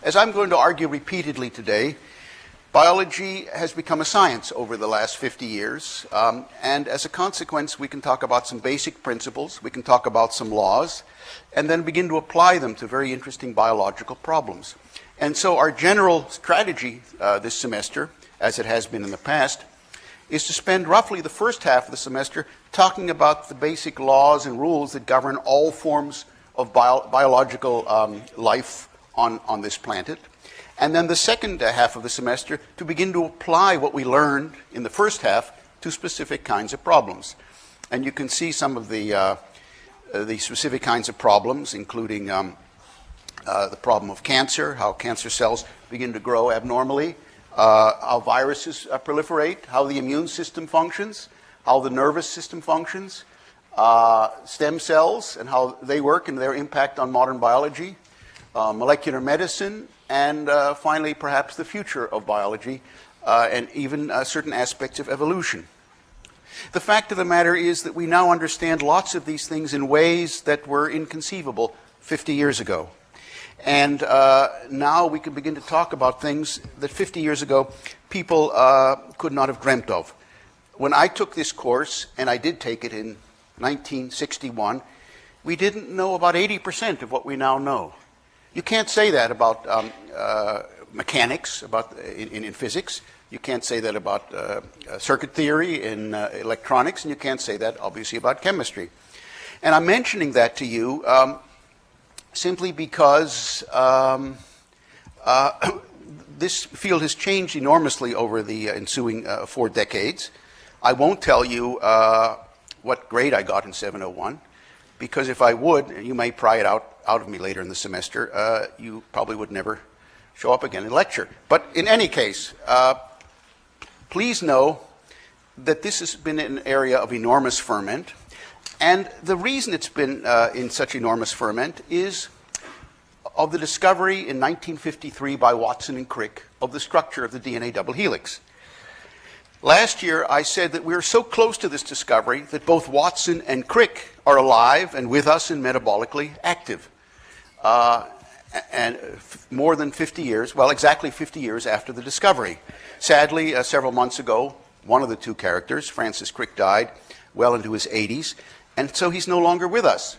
As I'm going to argue repeatedly today, biology has become a science over the last 50 years, and as a consequence, we can talk about some basic principles, we can talk about some laws, and then begin to apply them to very interesting biological problems. And so our general strategy this semester, as it has been in the past, is to spend roughly the first half of the semester talking about the basic laws and rules that govern all forms of biological life on this planet. And then the second half of the semester to begin to apply what we learned in the first half to specific kinds of problems. And you can see some of the specific kinds of problems, including the problem of cancer, how cancer cells begin to grow abnormally, how viruses proliferate, how the immune system functions, how the nervous system functions, stem cells and how they work and their impact on modern biology, molecular medicine, and finally perhaps the future of biology and even certain aspects of evolution. The fact of the matter is that we now understand lots of these things in ways that were inconceivable 50 years ago. And now we can begin to talk about things that 50 years ago people could not have dreamt of. When I took this course, and I did take it in 1961, we didn't know about 80% of what we now know. You can't say that about mechanics, in physics. You can't say that about circuit theory in electronics, and you can't say that, obviously, about chemistry. And I'm mentioning that to you simply because this field has changed enormously over the ensuing 4 decades. I won't tell you what grade I got in 701, because if I would, and you may pry it out of me later in the semester, you probably would never show up again in lecture. But in any case, please know that this has been an area of enormous ferment. And the reason it's been in such enormous ferment is of the discovery in 1953 by Watson and Crick of the structure of the DNA double helix. Last year, I said that we are so close to this discovery that both Watson and Crick are alive and with us and metabolically active. And more than 50 years, well, exactly 50 years after the discovery. Sadly, several months ago, one of the two characters, Francis Crick, died well into his 80s, and so he's no longer with us.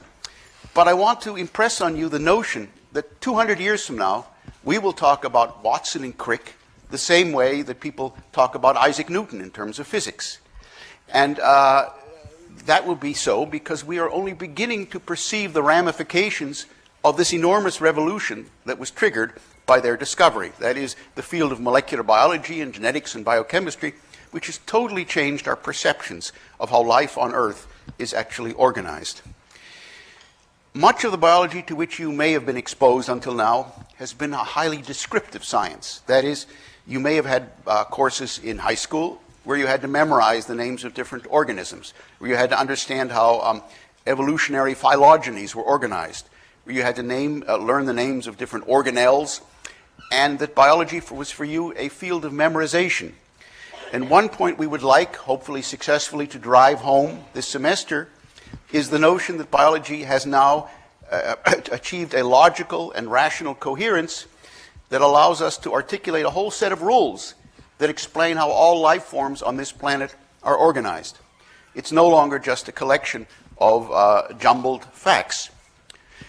But I want to impress on you the notion that 200 years from now, we will talk about Watson and Crick the same way that people talk about Isaac Newton in terms of physics. And that will be so because we are only beginning to perceive the ramifications of this enormous revolution that was triggered by their discovery. That is, the field of molecular biology and genetics and biochemistry, which has totally changed our perceptions of how life on Earth is actually organized. Much of the biology to which you may have been exposed until now has been a highly descriptive science. That is, you may have had courses in high school where you had to memorize the names of different organisms, where you had to understand how evolutionary phylogenies were organized, where you had to learn the names of different organelles, and that biology was for you a field of memorization. And one point we would like, hopefully successfully, to drive home this semester is the notion that biology has now achieved a logical and rational coherence that allows us to articulate a whole set of rules that explain how all life forms on this planet are organized. It's no longer just a collection of jumbled facts.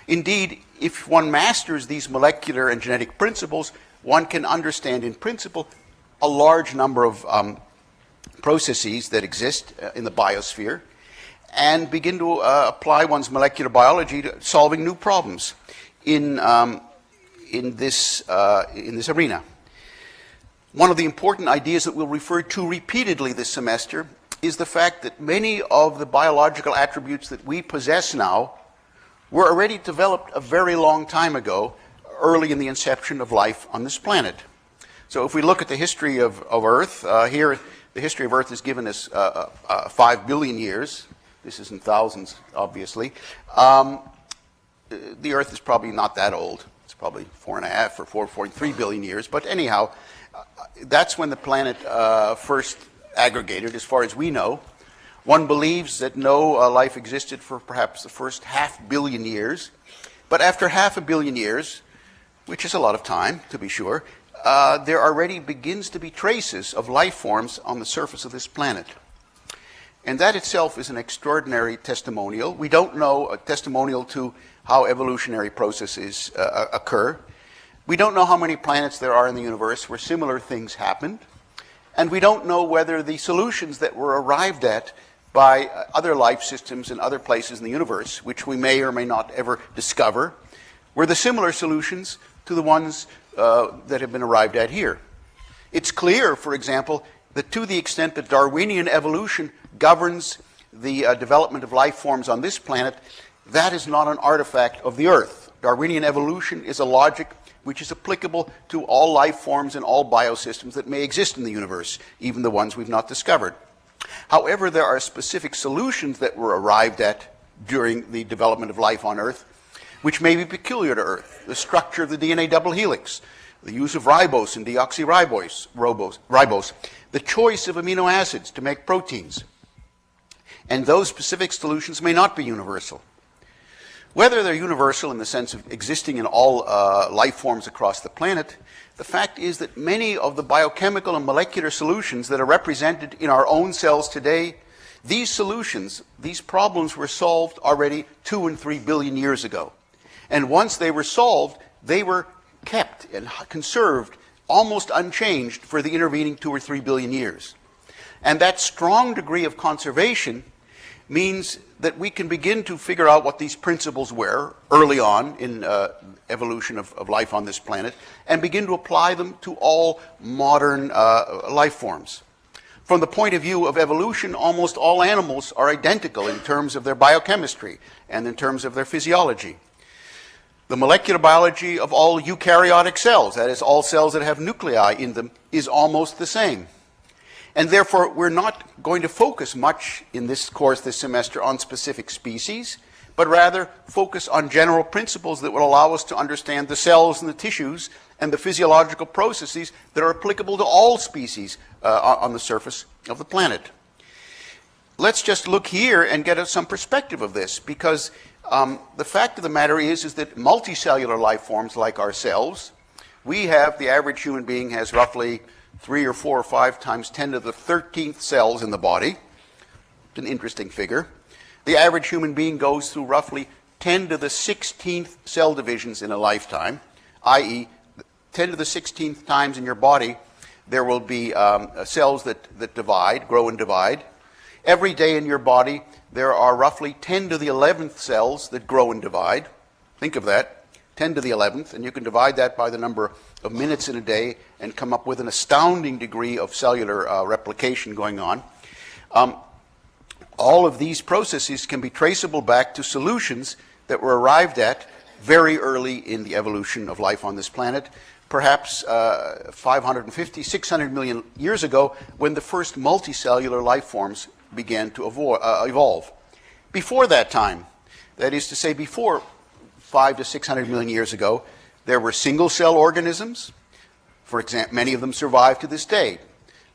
Indeed, if one masters these molecular and genetic principles, one can understand in principle a large number of processes that exist in the biosphere and begin to apply one's molecular biology to solving new problems in this arena. One of the important ideas that we'll refer to repeatedly this semester is the fact that many of the biological attributes that we possess now were already developed a very long time ago, early in the inception of life on this planet. So if we look at the history of Earth, here the history of Earth is given as 5 billion years. This is in thousands, obviously. The Earth is probably not that old. It's probably 4.5 or 4.3 billion years. But anyhow, that's when the planet first aggregated, as far as we know. One believes that no life existed for perhaps the first 500 million years. But after 500 million years, which is a lot of time, to be sure, there already begins to be traces of life forms on the surface of this planet. And that itself is an extraordinary testimonial. We don't know a testimonial to how evolutionary processes occur. We don't know how many planets there are in the universe where similar things happened. And we don't know whether the solutions that were arrived at by other life systems in other places in the universe, which we may or may not ever discover, were the similar solutions to the ones that have been arrived at here. It's clear, for example, that to the extent that Darwinian evolution governs the development of life forms on this planet, that is not an artifact of the Earth. Darwinian evolution is a logic which is applicable to all life forms and all biosystems that may exist in the universe, even the ones we've not discovered. However, there are specific solutions that were arrived at during the development of life on Earth, which may be peculiar to Earth. The structure of the DNA double helix, the use of ribose and deoxyribose, the choice of amino acids to make proteins. And those specific solutions may not be universal. Whether they're universal in the sense of existing in all life forms across the planet, the fact is that many of the biochemical and molecular solutions that are represented in our own cells today, these solutions, these problems were solved already 2 and 3 billion years ago. And once they were solved, they were kept and conserved almost unchanged for the intervening 2 or 3 billion years. And that strong degree of conservation means that we can begin to figure out what these principles were early on in evolution of life on this planet and begin to apply them to all modern life forms. From the point of view of evolution, almost all animals are identical in terms of their biochemistry and in terms of their physiology. The molecular biology of all eukaryotic cells, that is, all cells that have nuclei in them, is almost the same. And therefore, we're not going to focus much in this course this semester on specific species, but rather focus on general principles that will allow us to understand the cells and the tissues and the physiological processes that are applicable to all species on the surface of the planet. Let's just look here and get some perspective of this, because the fact of the matter is that multicellular life forms like ourselves, the average human being has roughly 3 or 4 or 5 times 10 to the 13th cells in the body. It's an interesting figure. The average human being goes through roughly 10 to the 16th cell divisions in a lifetime, i.e., 10 to the 16th times in your body there will be cells that divide, grow and divide. Every day in your body there are roughly 10 to the 11th cells that grow and divide. Think of that, 10 to the 11th, and you can divide that by the number of minutes in a day and come up with an astounding degree of cellular replication going on. All of these processes can be traceable back to solutions that were arrived at very early in the evolution of life on this planet, perhaps 550, 600 million years ago, when the first multicellular life forms began to evolve. Before that time, that is to say before 500 to 600 million years ago, there were single-cell organisms. For example, many of them survive to this day.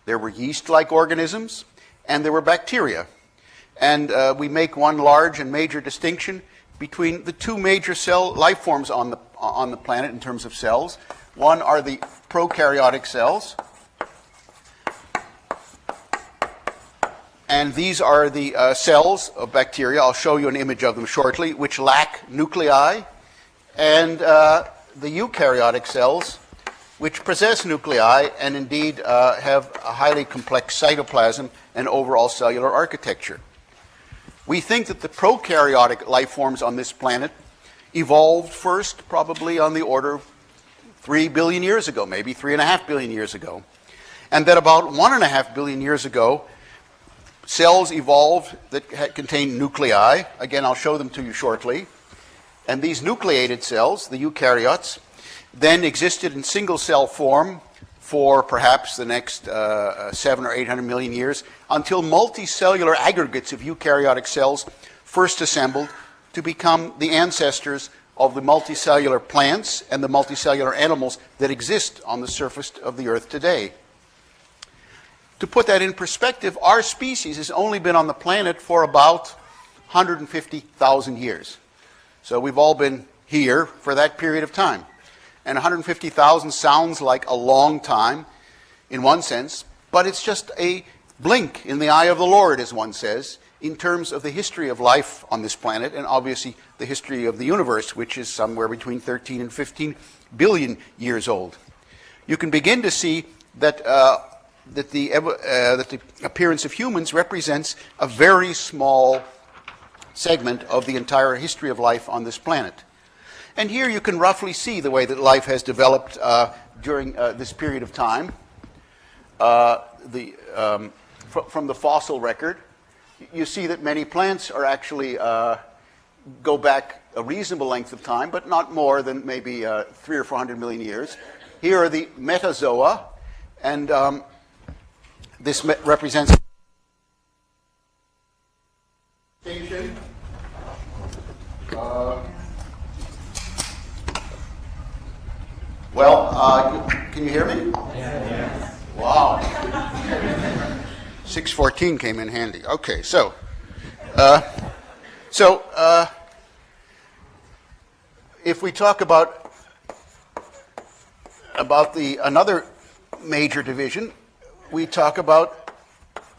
There were yeast-like organisms, and there were bacteria. And we make one large and major distinction between the 2 major cell life forms on the planet in terms of cells. One are the prokaryotic cells, and these are the cells of bacteria. I'll show you an image of them shortly, which lack nuclei, and the eukaryotic cells, which possess nuclei and indeed have a highly complex cytoplasm and overall cellular architecture. We think that the prokaryotic life forms on this planet evolved first probably on the order of 3 billion years ago, maybe 3.5 billion years ago. And that about 1.5 billion years ago, cells evolved that contained nuclei. Again, I'll show them to you shortly. And these nucleated cells, the eukaryotes, then existed in single-cell form for perhaps the next 700 or 800 million years, until multicellular aggregates of eukaryotic cells first assembled to become the ancestors of the multicellular plants and the multicellular animals that exist on the surface of the Earth today. To put that in perspective, our species has only been on the planet for about 150,000 years. So we've all been here for that period of time. And 150,000 sounds like a long time in one sense, but it's just a blink in the eye of the Lord, as one says, in terms of the history of life on this planet, and obviously the history of the universe, which is somewhere between 13 and 15 billion years old. You can begin to see that, that the appearance of humans represents a very small segment of the entire history of life on this planet. And here you can roughly see the way that life has developed during this period of time. From the fossil record, you see that many plants are actually go back a reasonable length of time, but not more than maybe 300 or 400 million years. Here are the metazoa, and this represents extinction. Can you hear me? Yeah. Wow. 614 came in handy. Okay, so if we talk about another major division, we talk about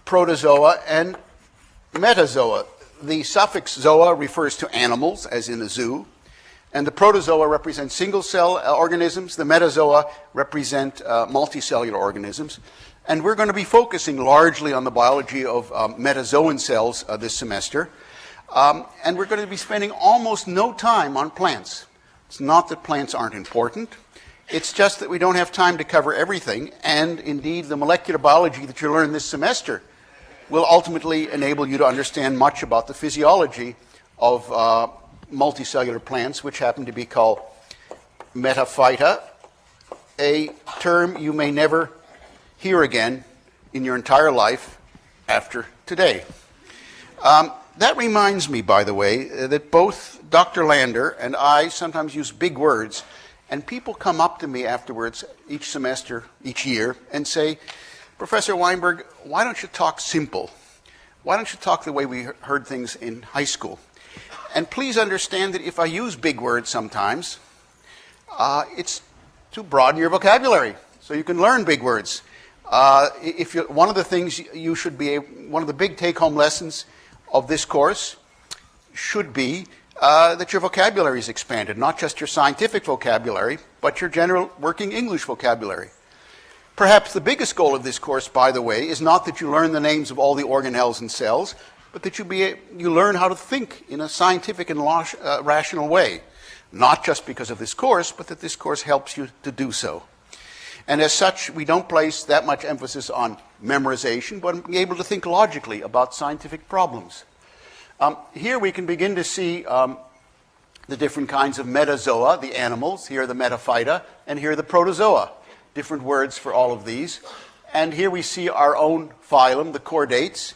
protozoa and metazoa. The suffix zoa refers to animals, as in a zoo, and the protozoa represent single-cell organisms. The metazoa represent multicellular organisms. And we're going to be focusing largely on the biology of metazoan cells this semester. And we're going to be spending almost no time on plants. It's not that plants aren't important. It's just that we don't have time to cover everything. And indeed, the molecular biology that you learn this semester will ultimately enable you to understand much about the physiology of multicellular plants, which happen to be called metaphyta, a term you may never hear again in your entire life after today. That reminds me, by the way, that both Dr. Lander and I sometimes use big words, and people come up to me afterwards each semester, each year, and say, Professor Weinberg, why don't you talk simple? Why don't you talk the way we heard things in high school? And please understand that if I use big words sometimes, it's to broaden your vocabulary so you can learn big words. One of the things you should be, one of the big take-home lessons of this course should be that your vocabulary is expanded, not just your scientific vocabulary, but your general working English vocabulary. Perhaps the biggest goal of this course, by the way, is not that you learn the names of all the organelles and cells, but that you learn how to think in a scientific and rational way. Not just because of this course, but that this course helps you to do so. And as such, we don't place that much emphasis on memorization, but being able to think logically about scientific problems. Here we can begin to see the different kinds of metazoa, the animals. Here are the metaphyta, and here are the protozoa. Different words for all of these. And here we see our own phylum, the chordates.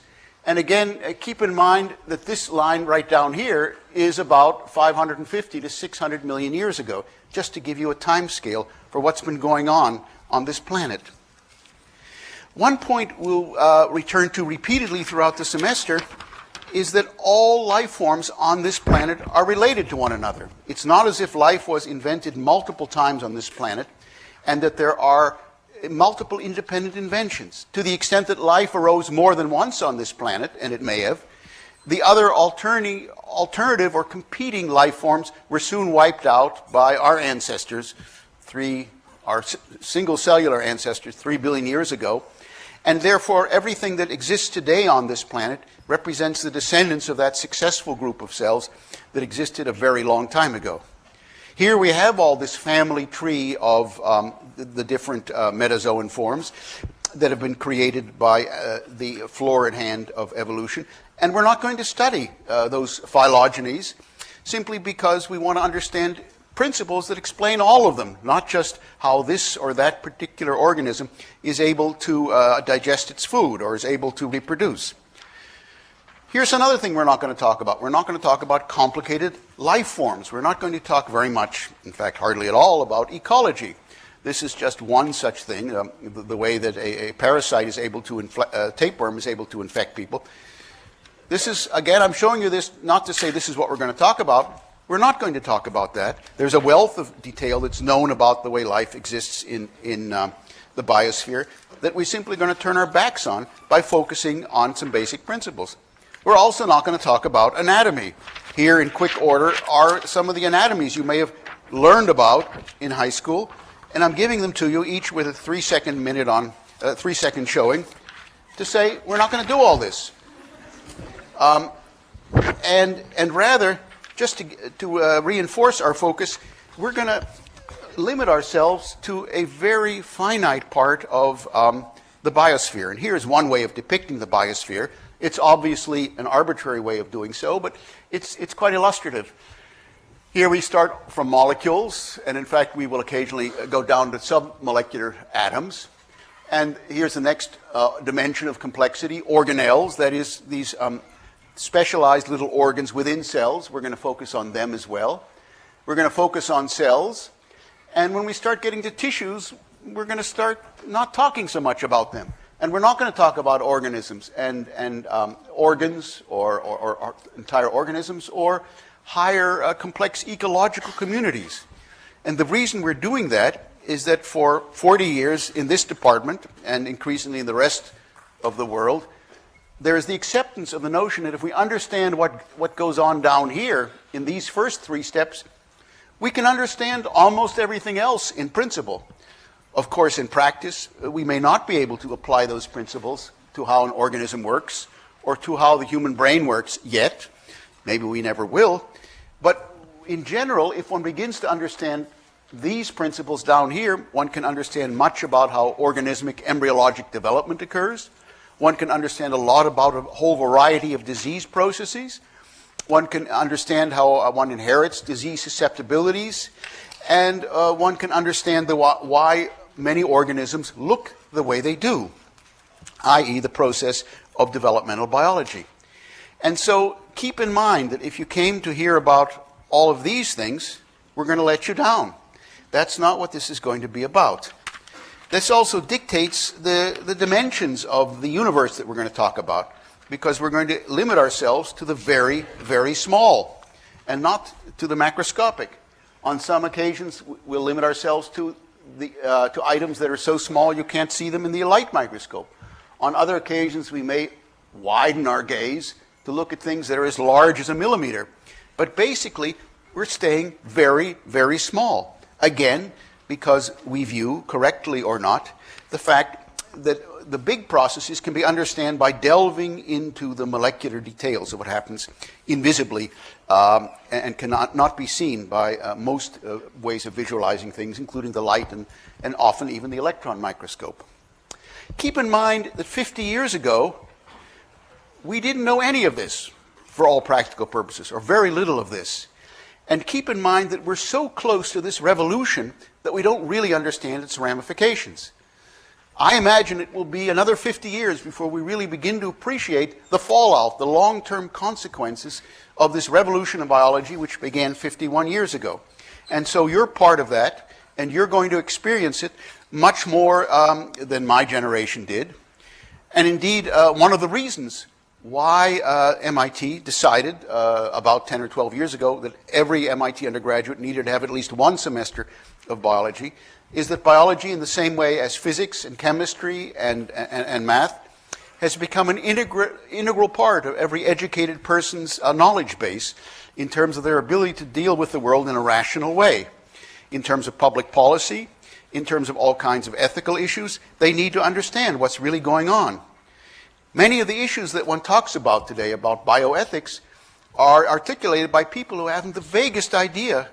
And again, keep in mind that this line right down here is about 550 to 600 million years ago, just to give you a time scale for what's been going on this planet. One point we'll return to repeatedly throughout the semester is that all life forms on this planet are related to one another. It's not as if life was invented multiple times on this planet and that there are multiple independent inventions. To the extent that life arose more than once on this planet, and it may have, the other alternative or competing life forms were soon wiped out by our ancestors, our single cellular ancestors 3 billion years ago. And therefore, everything that exists today on this planet represents the descendants of that successful group of cells that existed a very long time ago. Here we have all this family tree of the different metazoan forms that have been created by the florid hand of evolution. And we're not going to study those phylogenies simply because we want to understand principles that explain all of them, not just how this or that particular organism is able to digest its food or is able to reproduce. Here's another thing we're not going to talk about. We're not going to talk about complicated life forms. We're not going to talk very much, in fact, hardly at all, about ecology. This is just one such thing, the way that a parasite is able to, tapeworm is able to infect people. This is, again, I'm showing you this not to say this is what we're going to talk about. We're not going to talk about that. There's a wealth of detail that's known about the way life exists in the biosphere that we're simply going to turn our backs on by focusing on some basic principles. We're also not going to talk about anatomy. Here in quick order are some of the anatomies you may have learned about in high school, and I'm giving them to you each with a 3-second showing to say we're not going to do all this. And rather, just to reinforce our focus, we're going to limit ourselves to a very finite part of the biosphere. And here's one way of depicting the biosphere. It's obviously an arbitrary way of doing so, but it's quite illustrative. Here we start from molecules, and in fact we will occasionally go down to submolecular atoms. And here's the next dimension of complexity, organelles, that is these specialized little organs within cells. We're going to focus on them as well. We're going to focus on cells. And when we start getting to tissues, we're going to start not talking so much about them. And we're not going to talk about organisms and organs or entire organisms or higher complex ecological communities. And the reason we're doing that is that for 40 years in this department, and increasingly in the rest of the world, there is the acceptance of the notion that if we understand what goes on down here in these first 3 steps, we can understand almost everything else in principle. Of course, in practice, we may not be able to apply those principles to how an organism works or to how the human brain works yet. Maybe we never will. But in general, if one begins to understand these principles down here, one can understand much about how organismic embryologic development occurs. One can understand a lot about a whole variety of disease processes. One can understand how one inherits disease susceptibilities. And one can understand why many organisms look the way they do, i.e. the process of developmental biology. And so keep in mind that if you came to hear about all of these things, we're going to let you down. That's not what this is going to be about. This also dictates the dimensions of the universe that we're going to talk about, because we're going to limit ourselves to the very, very small and not to the macroscopic. On some occasions, we'll limit ourselves to items that are so small you can't see them in the light microscope. On other occasions, we may widen our gaze to look at things that are as large as a millimeter. But basically, we're staying very, very small. Again, because we view, correctly or not, the fact that the big processes can be understood by delving into the molecular details of what happens invisibly and cannot not be seen by most ways of visualizing things, including the light and often even the electron microscope. Keep in mind that 50 years ago, we didn't know any of this for all practical purposes, or very little of this. And keep in mind that we're so close to this revolution that we don't really understand its ramifications. I imagine it will be another 50 years before we really begin to appreciate the fallout, the long-term consequences of this revolution in biology, which began 51 years ago. And so you're part of that, and you're going to experience it much more than my generation did. And indeed, one of the reasons why MIT decided about 10 or 12 years ago that every MIT undergraduate needed to have at least 1 semester of biology is that biology, in the same way as physics and chemistry and math, has become an integral part of every educated person's knowledge base in terms of their ability to deal with the world in a rational way. In terms of public policy, in terms of all kinds of ethical issues, they need to understand what's really going on. Many of the issues that one talks about today about bioethics are articulated by people who haven't the vaguest idea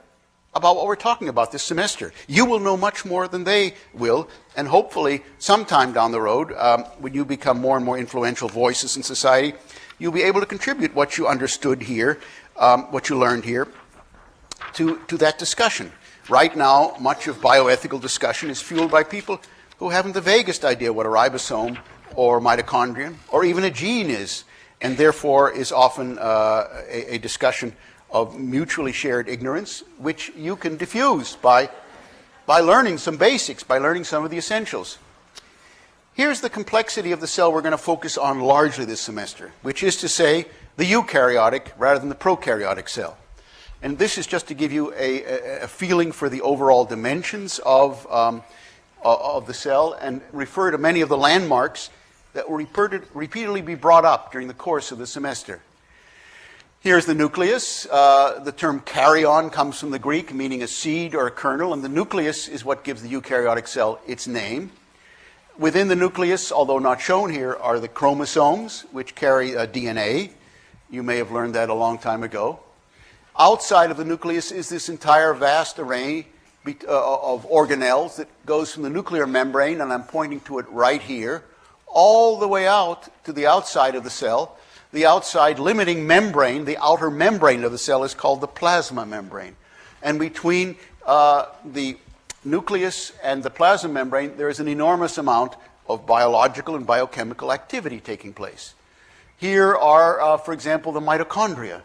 about what we're talking about this semester. You will know much more than they will, and hopefully sometime down the road, when you become more and more influential voices in society, you'll be able to contribute what you understood here, what you learned here, to that discussion. Right now, much of bioethical discussion is fueled by people who haven't the vaguest idea what a ribosome or mitochondrion or even a gene is, and therefore is often a discussion of mutually shared ignorance, which you can diffuse by learning some basics, by learning some of the essentials. Here's the complexity of the cell we're going to focus on largely this semester, which is to say the eukaryotic rather than the prokaryotic cell. And this is just to give you a feeling for the overall dimensions of the cell and refer to many of the landmarks that will repeatedly be brought up during the course of the semester. Here's the nucleus. The term karyon comes from the Greek, meaning a seed or a kernel, and the nucleus is what gives the eukaryotic cell its name. Within the nucleus, although not shown here, are the chromosomes, which carry DNA. You may have learned that a long time ago. Outside of the nucleus is this entire vast array of organelles that goes from the nuclear membrane, and I'm pointing to it right here, all the way out to the outside of the cell. The outside limiting membrane, the outer membrane of the cell, is called the plasma membrane. And between the nucleus and the plasma membrane, there is an enormous amount of biological and biochemical activity taking place. Here are, for example, the mitochondria.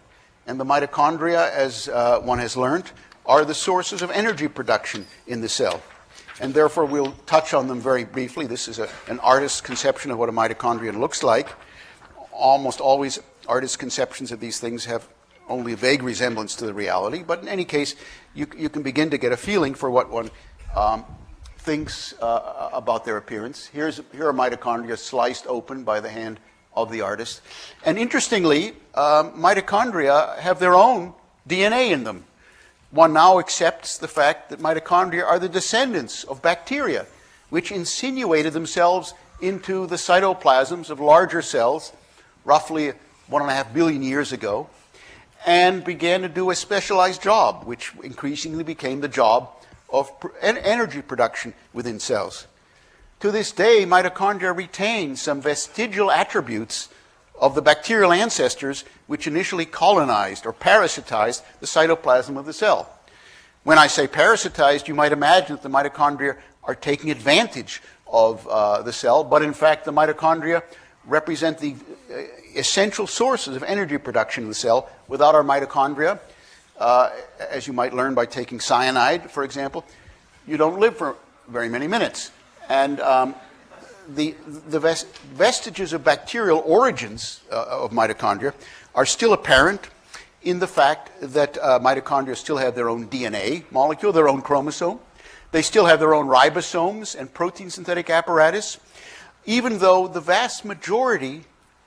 And the mitochondria, as one has learned, are the sources of energy production in the cell. And therefore, we'll touch on them very briefly. This is an artist's conception of what a mitochondrion looks like. Almost always, artist's conceptions of these things have only a vague resemblance to the reality. But in any case, you can begin to get a feeling for what one thinks about their appearance. Here are mitochondria sliced open by the hand of the artist. And interestingly, mitochondria have their own DNA in them. One now accepts the fact that mitochondria are the descendants of bacteria, which insinuated themselves into the cytoplasms of larger cells roughly 1.5 billion years ago, and began to do a specialized job, which increasingly became the job of energy production within cells. To this day, mitochondria retain some vestigial attributes of the bacterial ancestors which initially colonized or parasitized the cytoplasm of the cell. When I say parasitized, you might imagine that the mitochondria are taking advantage of the cell, but in fact the mitochondria represent the essential sources of energy production in the cell. Without our mitochondria, as you might learn by taking cyanide, for example, you don't live for very many minutes. And the vestiges of bacterial origins of mitochondria are still apparent in the fact that mitochondria still have their own DNA molecule, their own chromosome. They still have their own ribosomes and protein synthetic apparatus, even though the vast majority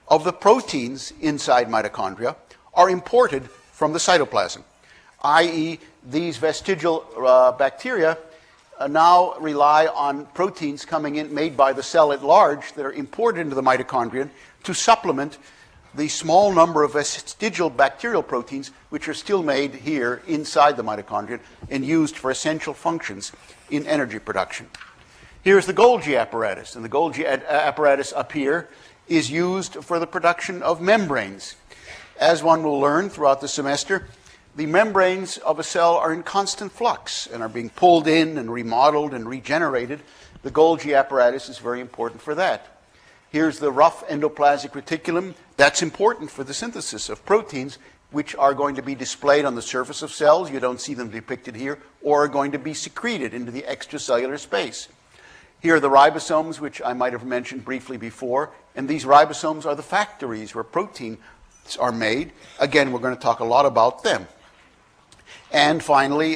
of the proteins inside mitochondria are imported from the cytoplasm, i.e. these vestigial bacteria now rely on proteins coming in made by the cell at large that are imported into the mitochondrion to supplement the small number of vestigial bacterial proteins which are still made here inside the mitochondrion and used for essential functions in energy production. Here's the Golgi apparatus, and the Golgi apparatus up here is used for the production of membranes. As one will learn throughout the semester, the membranes of a cell are in constant flux and are being pulled in and remodeled and regenerated. The Golgi apparatus is very important for that. Here's the rough endoplasmic reticulum. That's important for the synthesis of proteins, which are going to be displayed on the surface of cells. You don't see them depicted here, or are going to be secreted into the extracellular space. Here are the ribosomes, which I might have mentioned briefly before, and these ribosomes are the factories where proteins are made. Again, we're going to talk a lot about them. And finally,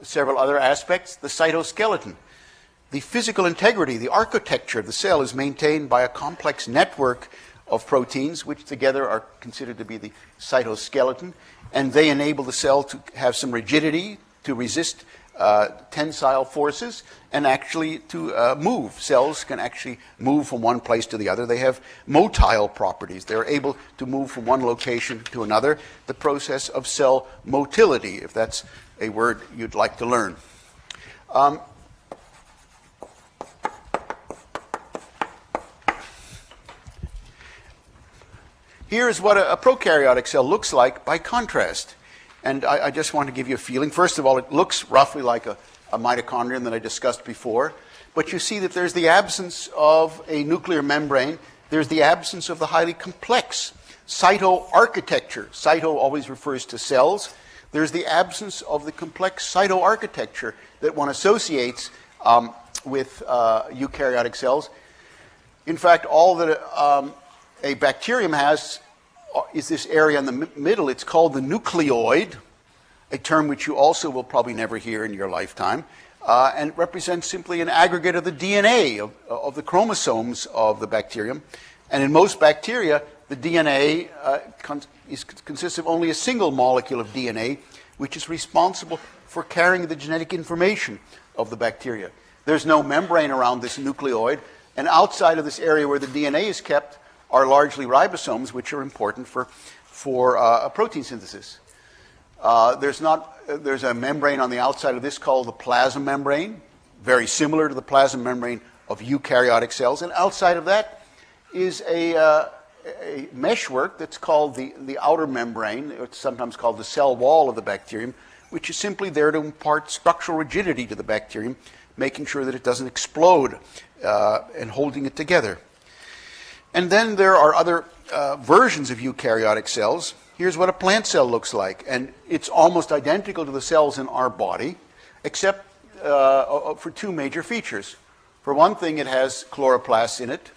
several other aspects, the cytoskeleton. The physical integrity, the architecture of the cell is maintained by a complex network of proteins, which together are considered to be the cytoskeleton, and they enable the cell to have some rigidity, to resist tensile forces, and actually to move. Cells can actually move from one place to the other. They have motile properties. They're able to move from one location to another, the process of cell motility, if that's a word you'd like to learn. Here's what a prokaryotic cell looks like by contrast. And I just want to give you a feeling. First of all, it looks roughly like a mitochondrion that I discussed before. But you see that there's the absence of a nuclear membrane. There's the absence of the highly complex cytoarchitecture. Cyto always refers to cells. There's the absence of the complex cytoarchitecture that one associates with eukaryotic cells. In fact, all that a bacterium has is this area in the middle. It's called the nucleoid, a term which you also will probably never hear in your lifetime, and it represents simply an aggregate of the DNA of the chromosomes of the bacterium. And in most bacteria, the DNA consists of only a single molecule of DNA, which is responsible for carrying the genetic information of the bacteria. There's no membrane around this nucleoid, and outside of this area where the DNA is kept are largely ribosomes, which are important for protein synthesis. There's a membrane on the outside of this called the plasma membrane, very similar to the plasma membrane of eukaryotic cells, and outside of that is a meshwork that's called the outer membrane. It's sometimes called the cell wall of the bacterium, which is simply there to impart structural rigidity to the bacterium, making sure that it doesn't explode and holding it together. And then there are other versions of eukaryotic cells. Here's what a plant cell looks like, and it's almost identical to the cells in our body, except for two major features. For one thing, it has chloroplasts in it,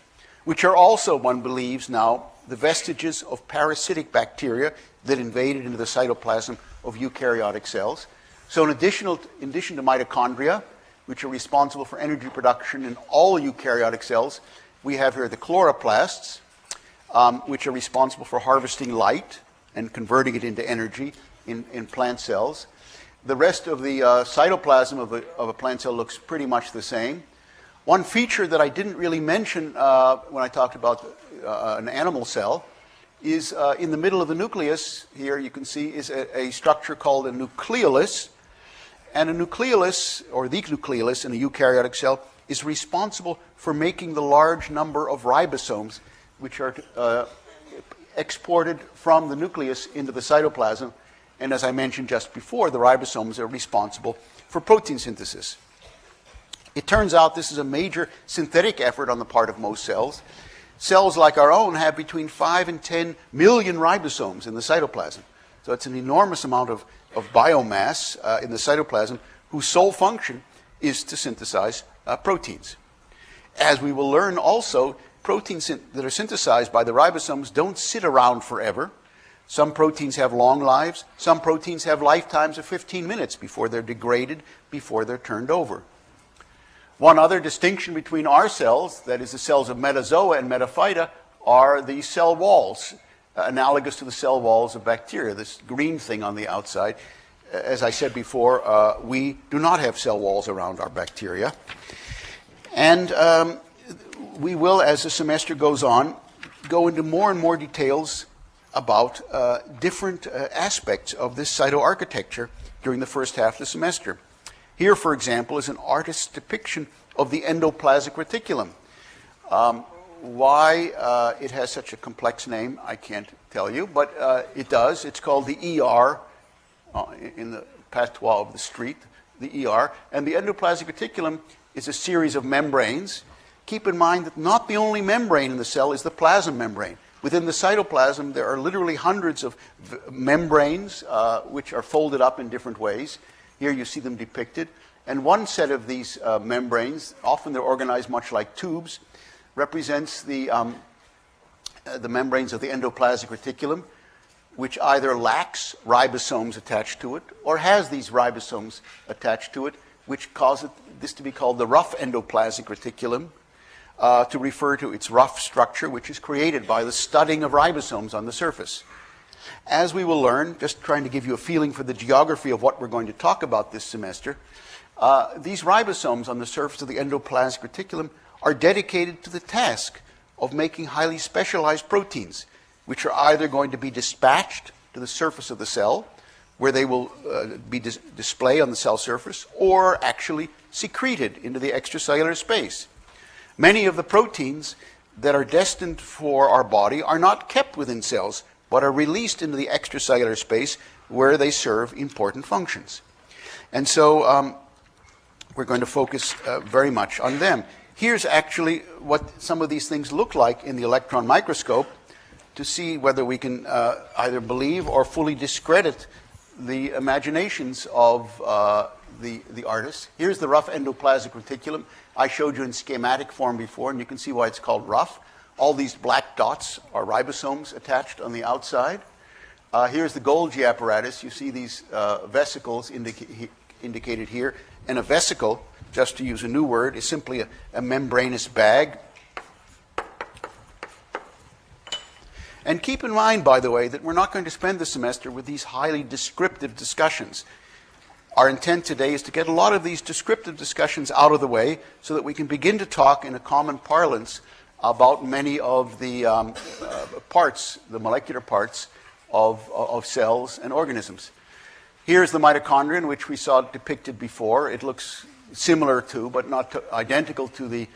which are also, one believes now, the vestiges of parasitic bacteria that invaded into the cytoplasm of eukaryotic cells. So in addition to mitochondria, which are responsible for energy production in all eukaryotic cells, we have here the chloroplasts, which are responsible for harvesting light and converting it into energy in plant cells. The rest of the cytoplasm of a plant cell looks pretty much the same. One feature that I didn't really mention when I talked about an animal cell is in the middle of the nucleus, here you can see, is a structure called a nucleolus. And a nucleolus, or the nucleolus in a eukaryotic cell, is responsible for making the large number of ribosomes which are exported from the nucleus into the cytoplasm. And as I mentioned just before, the ribosomes are responsible for protein synthesis. It turns out this is a major synthetic effort on the part of most cells. Cells like our own have between 5 and 10 million ribosomes in the cytoplasm. So it's an enormous amount of biomass in the cytoplasm whose sole function is to synthesize proteins. As we will learn also, proteins that are synthesized by the ribosomes don't sit around forever. Some proteins have long lives. Some proteins have lifetimes of 15 minutes before they're degraded, before they're turned over. One other distinction between our cells, that is the cells of metazoa and metaphyta, are the cell walls, analogous to the cell walls of bacteria, this green thing on the outside. As I said before, we do not have cell walls around our bacteria. And we will, as the semester goes on, go into more and more details about different aspects of this cytoarchitecture during the first half of the semester. Here, for example, is an artist's depiction of the endoplasmic reticulum. Why it has such a complex name, I can't tell you, but it does. It's called the ER, in the patois of the street, the ER. And the endoplasmic reticulum is a series of membranes. Keep in mind that not the only membrane in the cell is the plasma membrane. Within the cytoplasm, there are literally hundreds of membranes which are folded up in different ways. Here you see them depicted. And one set of these membranes, often they're organized much like tubes, represents the membranes of the endoplasmic reticulum, which either lacks ribosomes attached to it or has these ribosomes attached to it, which causes this to be called the rough endoplasmic reticulum, to refer to its rough structure, which is created by the studding of ribosomes on the surface. As we will learn, just trying to give you a feeling for the geography of what we're going to talk about this semester, these ribosomes on the surface of the endoplasmic reticulum are dedicated to the task of making highly specialized proteins, which are either going to be dispatched to the surface of the cell, where they will be displayed on the cell surface, or actually secreted into the extracellular space. Many of the proteins that are destined for our body are not kept within cells, but are released into the extracellular space where they serve important functions. And so we're going to focus very much on them. Here's actually what some of these things look like in the electron microscope to see whether we can either believe or fully discredit the imaginations of the artists. Here's the rough endoplasmic reticulum. I showed you in schematic form before, and you can see why it's called rough. All these black dots are ribosomes attached on the outside. Here's the Golgi apparatus. You see these vesicles indicated here. And a vesicle, just to use a new word, is simply a membranous bag. And keep in mind, by the way, that we're not going to spend the semester with these highly descriptive discussions. Our intent today is to get a lot of these descriptive discussions out of the way so that we can begin to talk in a common parlance about many of the parts, the molecular parts of cells and organisms. Here's the mitochondrion, which we saw depicted before. It looks similar to, but not identical to the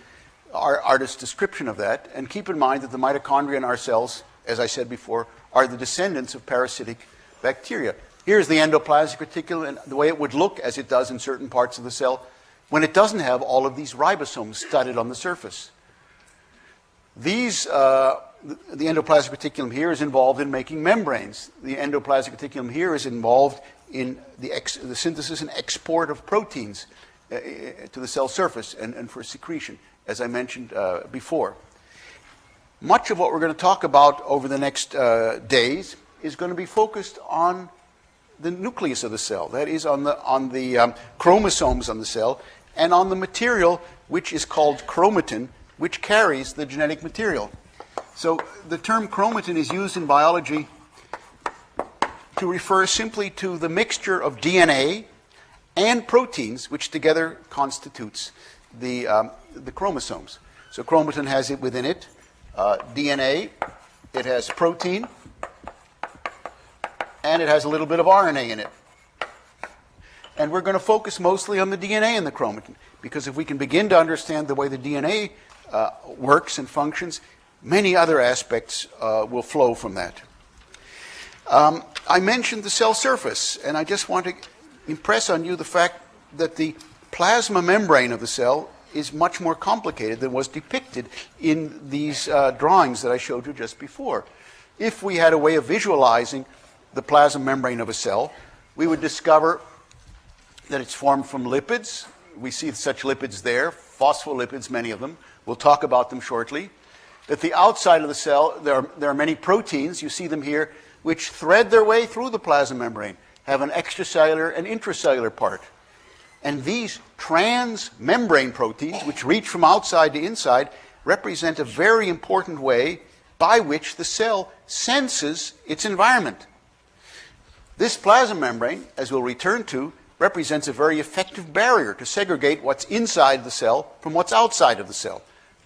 artist's description of that. And keep in mind that the mitochondria in our cells, as I said before, are the descendants of parasitic bacteria. Here's the endoplasmic reticulum and the way it would look as it does in certain parts of the cell when it doesn't have all of these ribosomes studded on the surface. These, the endoplasmic reticulum here is involved in making membranes. The endoplasmic reticulum here is involved in the synthesis and export of proteins to the cell surface and for secretion, as I mentioned before. Much of what we're going to talk about over the next days is going to be focused on the nucleus of the cell, that is on the chromosomes on the cell, and on the material which is called chromatin, which carries the genetic material. So the term chromatin is used in biology to refer simply to the mixture of DNA and proteins, which together constitutes the chromosomes. So chromatin has it within it, DNA, it has protein, and it has a little bit of RNA in it. And we're going to focus mostly on the DNA and the chromatin, because if we can begin to understand the way the DNA works and functions, many other aspects will flow from that. I mentioned the cell surface, and I just want to impress on you the fact that the plasma membrane of the cell is much more complicated than was depicted in these drawings that I showed you just before. If we had a way of visualizing the plasma membrane of a cell, we would discover that it's formed from lipids. We see such lipids there, phospholipids, many of them. We'll talk about them shortly. At the outside of the cell, there are many proteins, you see them here, which thread their way through the plasma membrane, have an extracellular and intracellular part. And these transmembrane proteins, which reach from outside to inside, represent a very important way by which the cell senses its environment. This plasma membrane, as we'll return to, represents a very effective barrier to segregate what's inside the cell from what's outside of the cell,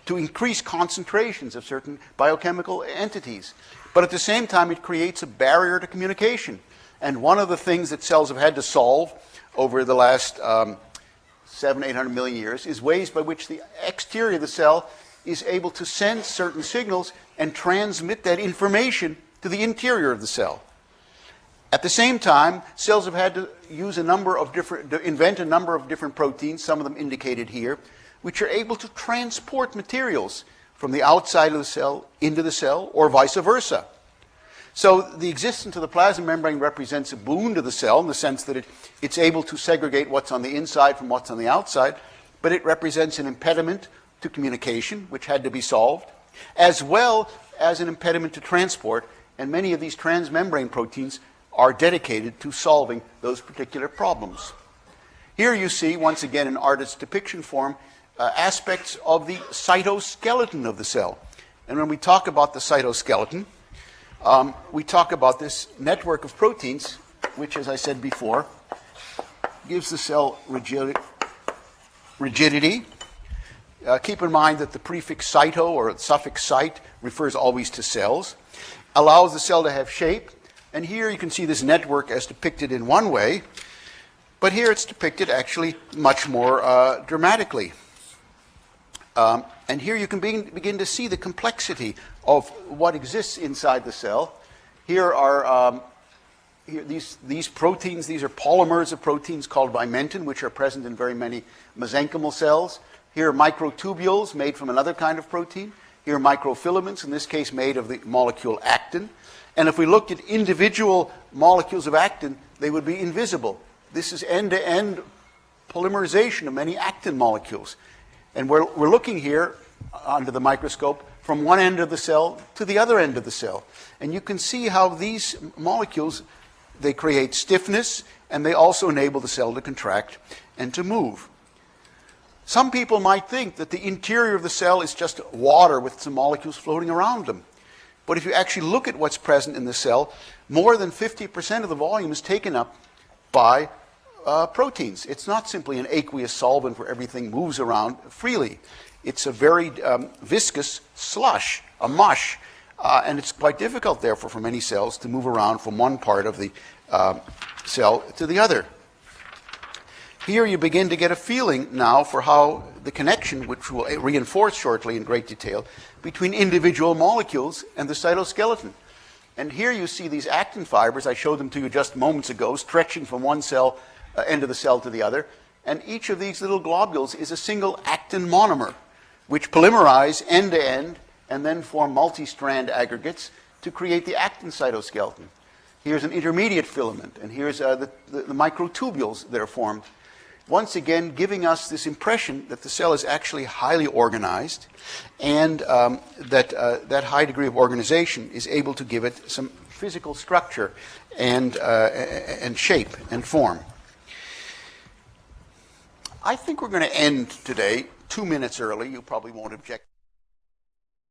to increase concentrations of certain biochemical entities. But at the same time, it creates a barrier to communication. And one of the things that cells have had to solve over the last 700-800 million years is ways by which the exterior of the cell is able to sense certain signals and transmit that information to the interior of the cell. At the same time, cells have had to use invent a number of different proteins, some of them indicated here, which are able to transport materials from the outside of the cell into the cell, or vice versa. So the existence of the plasma membrane represents a boon to the cell in the sense that it's able to segregate what's on the inside from what's on the outside, but it represents an impediment to communication, which had to be solved, as well as an impediment to transport, and many of these transmembrane proteins are dedicated to solving those particular problems. Here you see, once again in artist's depiction form, aspects of the cytoskeleton of the cell. And when we talk about the cytoskeleton, we talk about this network of proteins, which, as I said before, gives the cell rigidity. Keep in mind that the prefix cyto, or the suffix cyte, refers always to cells, allows the cell to have shape. And here you can see this network as depicted in one way, but here it's depicted actually much more dramatically. And here you can begin to see the complexity of what exists inside the cell. Here are these proteins. These are polymers of proteins called vimentin, which are present in very many mesenchymal cells. Here are microtubules made from another kind of protein. Here are microfilaments, in this case made of the molecule actin. And if we looked at individual molecules of actin, they would be invisible. This is end-to-end polymerization of many actin molecules. And we're looking here under the microscope from one end of the cell to the other end of the cell. And you can see how these molecules, they create stiffness, and they also enable the cell to contract and to move. Some people might think that the interior of the cell is just water with some molecules floating around them. But if you actually look at what's present in the cell, more than 50% of the volume is taken up by proteins. It's not simply an aqueous solvent where everything moves around freely. It's a very viscous slush, a mush, and it's quite difficult, therefore, for many cells to move around from one part of the cell to the other. Here you begin to get a feeling now for how the connection, which we'll reinforce shortly in great detail, between individual molecules and the cytoskeleton. And here you see these actin fibers, I showed them to you just moments ago, stretching from one cell, end of the cell to the other. And each of these little globules is a single actin monomer, which polymerize end to end and then form multi-strand aggregates to create the actin cytoskeleton. Here's an intermediate filament, and here's the microtubules that are formed. Once again, giving us this impression that the cell is actually highly organized, and that high degree of organization is able to give it some physical structure and shape and form. I think we're going to end today 2 minutes early. You probably won't object.